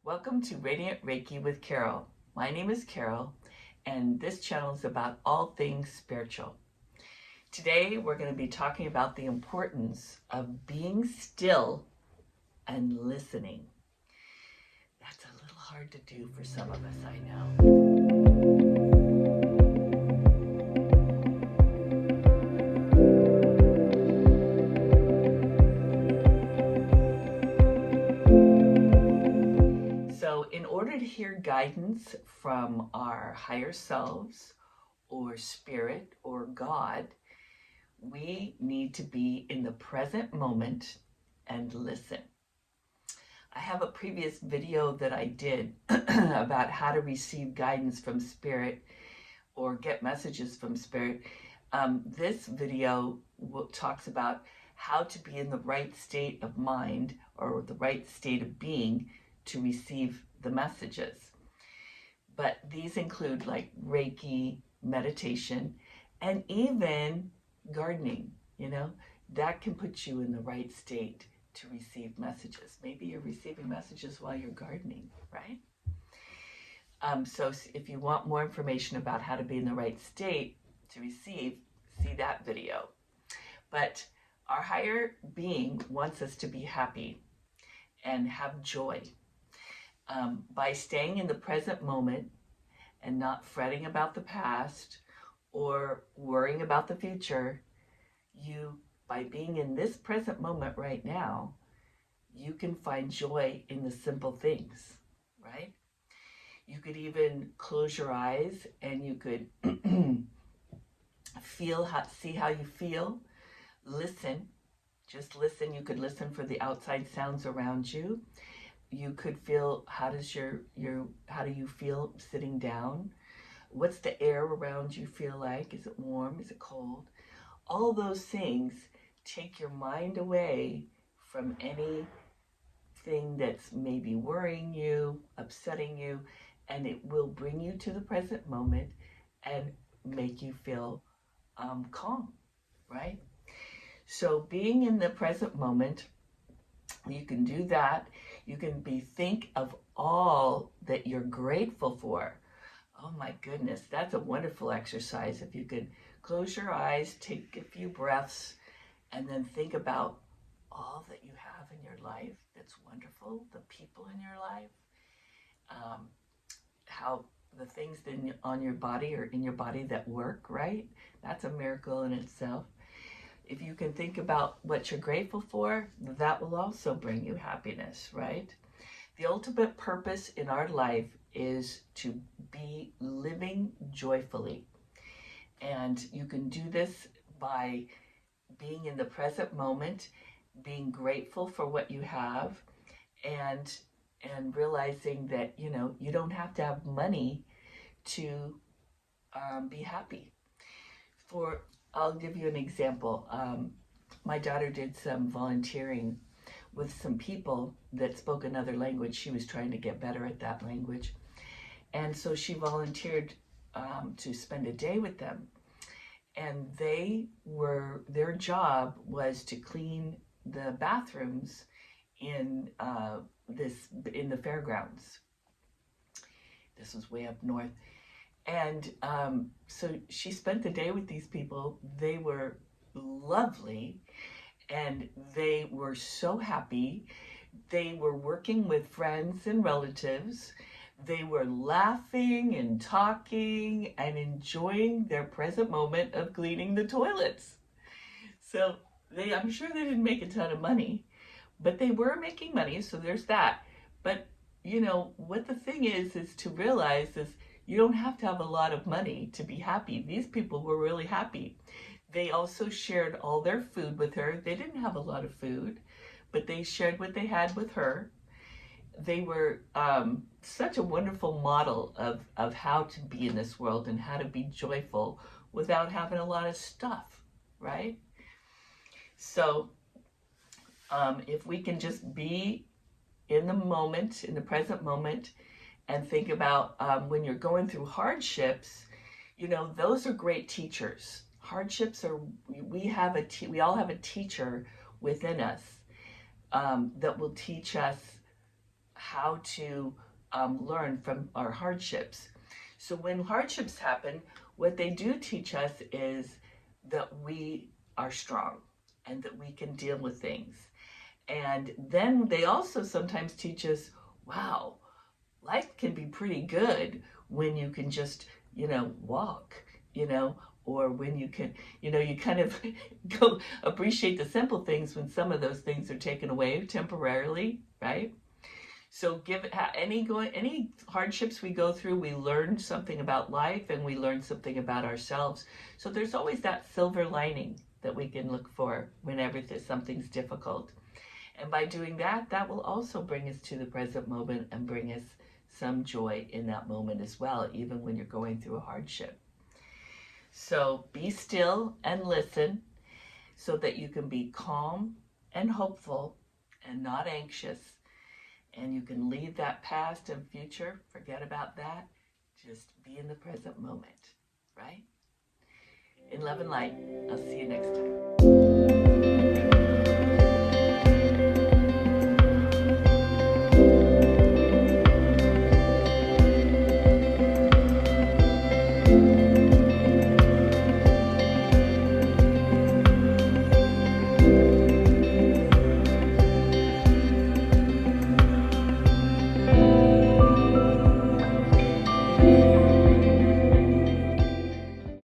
Welcome to Radiant Reiki with Carol. My name is Carol, and this channel is about all things spiritual. Today, we're going to be talking about the importance of being still and listening. That's a little hard to do for some of us, I know. So in order to hear guidance from our higher selves or spirit or God, we need to be in the present moment and listen. I have a previous video that I did about how to receive guidance from spirit or get messages from spirit. This video talks about how to be in the right state of mind or the right state of being to receive the messages. But these include like Reiki, meditation, and even gardening. That can put you in the right state to receive messages. Maybe you're receiving messages while you're gardening, right? So if you want more information about how to be in the right state to receive, see that video. But our higher being wants us to be happy and have joy. By staying in the present moment and not fretting about the past or worrying about the future, by being in this present moment right now, you can find joy in the simple things, right? You could even close your eyes and you could see how you feel, listen, just listen. You could listen for the outside sounds around you. You could feel, how do you feel sitting down? What's the air around you feel like? Is it warm? Is it cold? All those things take your mind away from anything that's maybe worrying you, upsetting you, and it will bring you to the present moment and make you feel calm, right? So being in the present moment, you can do that. You can think of all that you're grateful for. Oh my goodness, that's a wonderful exercise. If you could close your eyes, take a few breaths, and then think about all that you have in your life that's wonderful, the people in your life, how the things on your body or in your body that work, right? That's a miracle in itself. If you can think about what you're grateful for, that will also bring you happiness, right? The ultimate purpose in our life is to be living joyfully. And you can do this by being in the present moment, being grateful for what you have, and realizing that, you don't have to have money to be happy. I'll give you an example. My daughter did some volunteering with some people that spoke another language. She was trying to get better at that language. And so she volunteered to spend a day with them. And their job was to clean the bathrooms in the fairgrounds. This was way up north. And so she spent the day with these people. They were lovely and they were so happy. They were working with friends and relatives. They were laughing and talking and enjoying their present moment of cleaning the toilets. So I'm sure they didn't make a ton of money, but they were making money, so there's that. But what the thing is to realize is you don't have to have a lot of money to be happy. These people were really happy. They also shared all their food with her. They didn't have a lot of food, but they shared what they had with her. They were such a wonderful model of how to be in this world and how to be joyful without having a lot of stuff, right? So if we can just be in the moment, in the present moment, and think about when you're going through hardships, those are great teachers. Hardships we all have a teacher within us that will teach us how to learn from our hardships. So when hardships happen, what they do teach us is that we are strong and that we can deal with things. And then they also sometimes teach us, wow, life can be pretty good when you can just, walk, or when you can, you kind of go appreciate the simple things when some of those things are taken away temporarily, right? So any hardships we go through, we learn something about life and we learn something about ourselves. So there's always that silver lining that we can look for whenever something's difficult. And by doing that, that will also bring us to the present moment and bring us some joy in that moment as well, even when you're going through a hardship. So be still and listen so that you can be calm and hopeful and not anxious. And you can leave that past and future, forget about that. Just be in the present moment, right? In love and light, I'll see you next time.